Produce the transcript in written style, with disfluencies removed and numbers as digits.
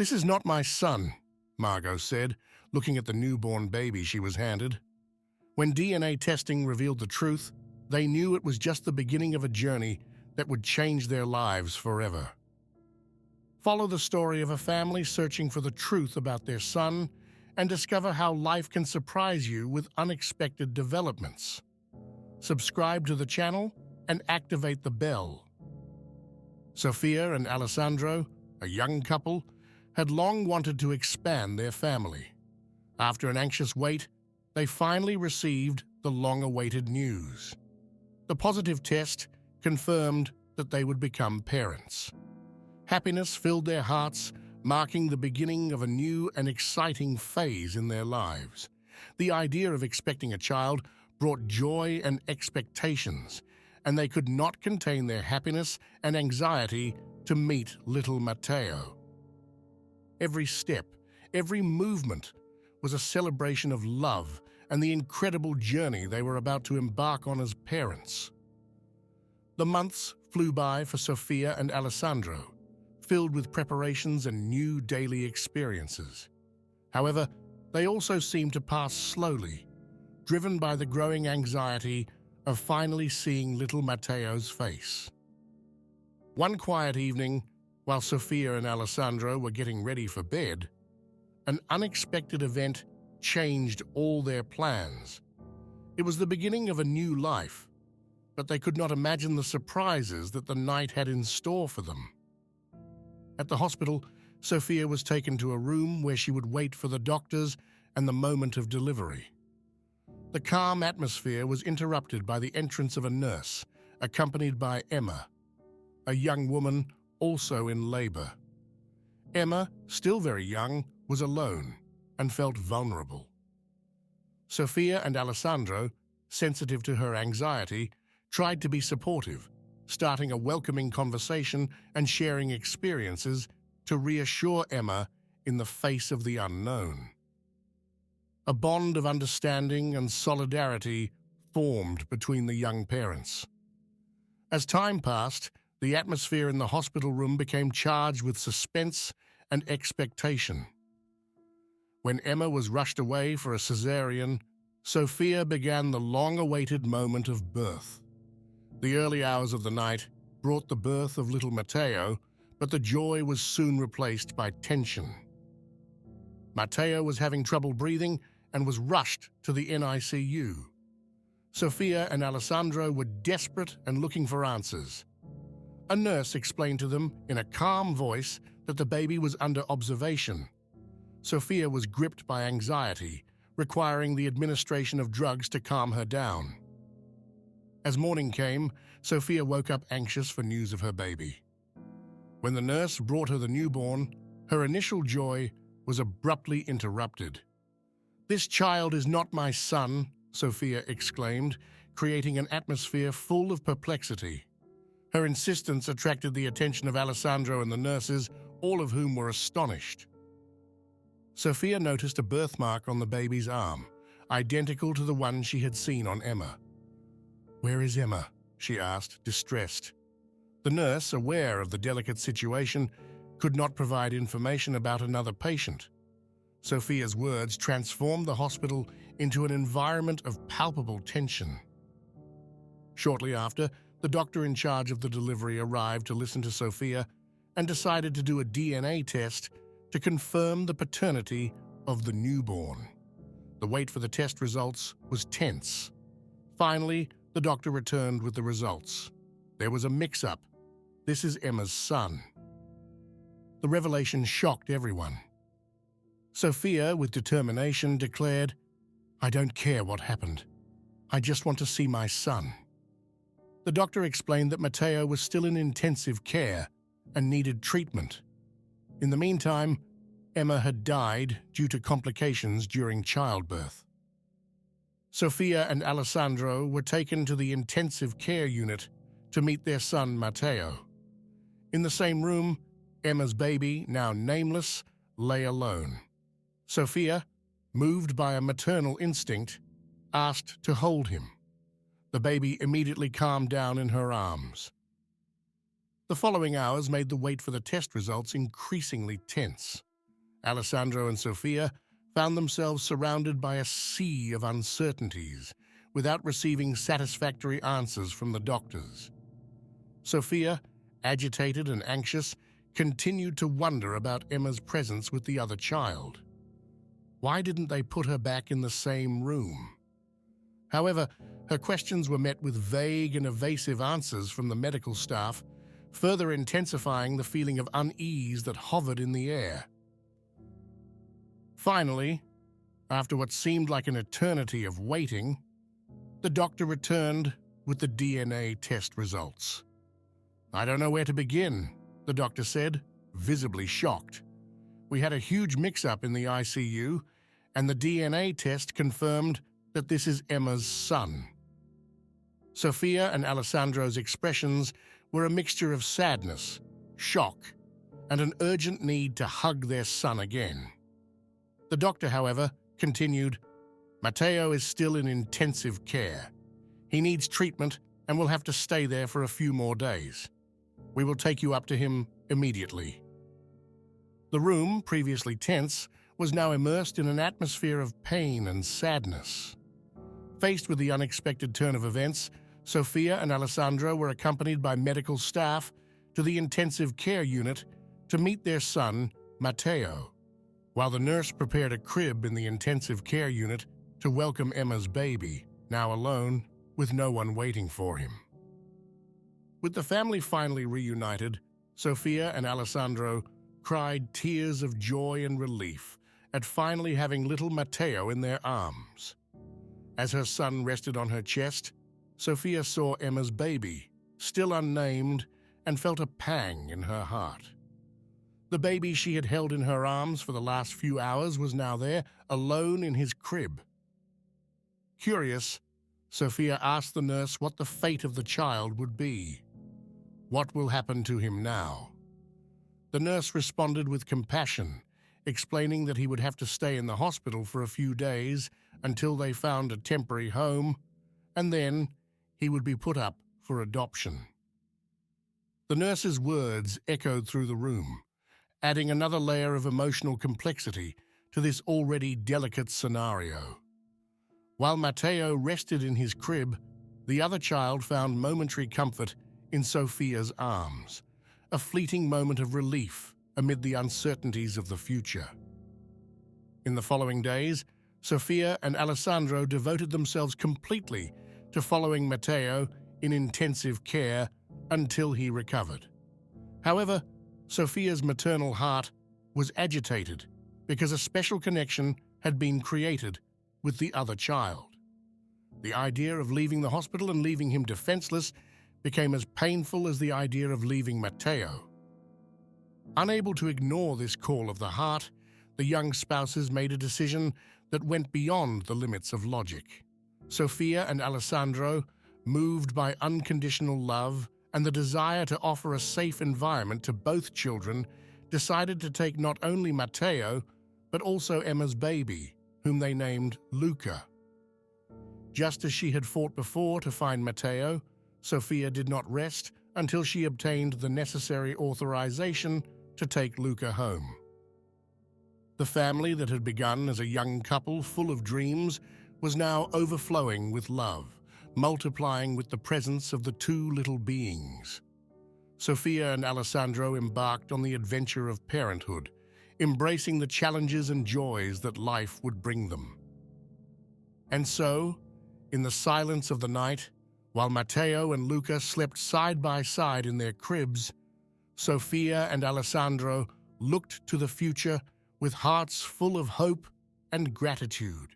"This is not my son," Margot said, looking at the newborn baby she was handed. When DNA testing revealed the truth, they knew it was just the beginning of a journey that would change their lives forever. Follow the story of a family searching for the truth about their son and discover how life can surprise you with unexpected developments. Subscribe to the channel and activate the bell. Sofia and Alessandro, a young couple, had long wanted to expand their family. After an anxious wait, they finally received the long-awaited news. The positive test confirmed that they would become parents. Happiness filled their hearts, marking the beginning of a new and exciting phase in their lives. The idea of expecting a child brought joy and expectations, and they could not contain their happiness and anxiety to meet little Matteo. Every step, every movement was a celebration of love and the incredible journey they were about to embark on as parents. The months flew by for Sofia and Alessandro, filled with preparations and new daily experiences. However, they also seemed to pass slowly, driven by the growing anxiety of finally seeing little Matteo's face. One quiet evening, while Sofia and Alessandro were getting ready for bed, an unexpected event changed all their plans. It was the beginning of a new life, but they could not imagine the surprises that the night had in store for them. At the hospital, Sofia was taken to a room where she would wait for the doctors and the moment of delivery. The calm atmosphere was interrupted by the entrance of a nurse, accompanied by Emma, a young woman also in labor. Emma, still very young, was alone and felt vulnerable. Sofia and Alessandro, sensitive to her anxiety, tried to be supportive, starting a welcoming conversation and sharing experiences to reassure Emma in the face of the unknown. A bond of understanding and solidarity formed between the young parents. As time passed, the atmosphere in the hospital room became charged with suspense and expectation. When Emma was rushed away for a cesarean, Sofia began the long-awaited moment of birth. The early hours of the night brought the birth of little Matteo, but the joy was soon replaced by tension. Matteo was having trouble breathing and was rushed to the NICU. Sofia and Alessandro were desperate and looking for answers. A nurse explained to them in a calm voice that the baby was under observation. Sofia was gripped by anxiety, requiring the administration of drugs to calm her down. As morning came, Sofia woke up anxious for news of her baby. When the nurse brought her the newborn, her initial joy was abruptly interrupted. "This child is not my son," Sofia exclaimed, creating an atmosphere full of perplexity. Her insistence attracted the attention of Alessandro and the nurses, all of whom were astonished. Sofia noticed a birthmark on the baby's arm, identical to the one she had seen on Emma. "Where is Emma?" she asked, distressed. The nurse, aware of the delicate situation, could not provide information about another patient. Sofia's words transformed the hospital into an environment of palpable tension. Shortly after, the doctor in charge of the delivery arrived to listen to Sofia and decided to do a DNA test to confirm the paternity of the newborn. The wait for the test results was tense. Finally, the doctor returned with the results. There was a mix-up. "This is Emma's son." The revelation shocked everyone. Sofia, with determination, declared, "I don't care what happened. I just want to see my son." The doctor explained that Matteo was still in intensive care and needed treatment. In the meantime, Emma had died due to complications during childbirth. Sofia and Alessandro were taken to the intensive care unit to meet their son Matteo. In the same room, Emma's baby, now nameless, lay alone. Sofia, moved by a maternal instinct, asked to hold him. The baby immediately calmed down in her arms. The following hours made the wait for the test results increasingly tense. Alessandro and Sophia found themselves surrounded by a sea of uncertainties without receiving satisfactory answers from the doctors. Sophia, agitated and anxious, continued to wonder about Emma's presence with the other child. Why didn't they put her back in the same room? However, her questions were met with vague and evasive answers from the medical staff, further intensifying the feeling of unease that hovered in the air. Finally, after what seemed like an eternity of waiting, the doctor returned with the DNA test results. "I don't know where to begin," the doctor said, visibly shocked. "We had a huge mix-up in the ICU, and the DNA test confirmed that this is Emma's son." Sophia and Alessandro's expressions were a mixture of sadness, shock, and an urgent need to hug their son again. The doctor, however, continued, "Matteo is still in intensive care. He needs treatment and will have to stay there for a few more days. We will take you up to him immediately." The room, previously tense, was now immersed in an atmosphere of pain and sadness. Faced with the unexpected turn of events, Sophia and Alessandro were accompanied by medical staff to the intensive care unit to meet their son, Matteo, while the nurse prepared a crib in the intensive care unit to welcome Emma's baby, now alone, with no one waiting for him. With the family finally reunited, Sophia and Alessandro cried tears of joy and relief at finally having little Matteo in their arms. As her son rested on her chest, Sophia saw Emma's baby, still unnamed, and felt a pang in her heart. The baby she had held in her arms for the last few hours was now there, alone in his crib. Curious, Sophia asked the nurse what the fate of the child would be. "What will happen to him now?" The nurse responded with compassion, explaining that he would have to stay in the hospital for a few days until they found a temporary home, and then he would be put up for adoption. The nurse's words echoed through the room, adding another layer of emotional complexity to this already delicate scenario. While Matteo rested in his crib, the other child found momentary comfort in Sophia's arms, a fleeting moment of relief amid the uncertainties of the future. In the following days, Sophia and Alessandro devoted themselves completely to following Matteo in intensive care until he recovered. However, Sophia's maternal heart was agitated because a special connection had been created with the other child. The idea of leaving the hospital and leaving him defenseless became as painful as the idea of leaving Matteo. Unable to ignore this call of the heart, the young spouses made a decision that went beyond the limits of logic. Sophia and Alessandro, moved by unconditional love and the desire to offer a safe environment to both children, decided to take not only Matteo, but also Emma's baby, whom they named Luca. Just as she had fought before to find Matteo, Sophia did not rest until she obtained the necessary authorization to take Luca home. The family that had begun as a young couple full of dreams was now overflowing with love, multiplying with the presence of the two little beings. Sophia and Alessandro embarked on the adventure of parenthood, embracing the challenges and joys that life would bring them. And so, in the silence of the night, while Matteo and Luca slept side by side in their cribs, Sophia and Alessandro looked to the future with hearts full of hope and gratitude.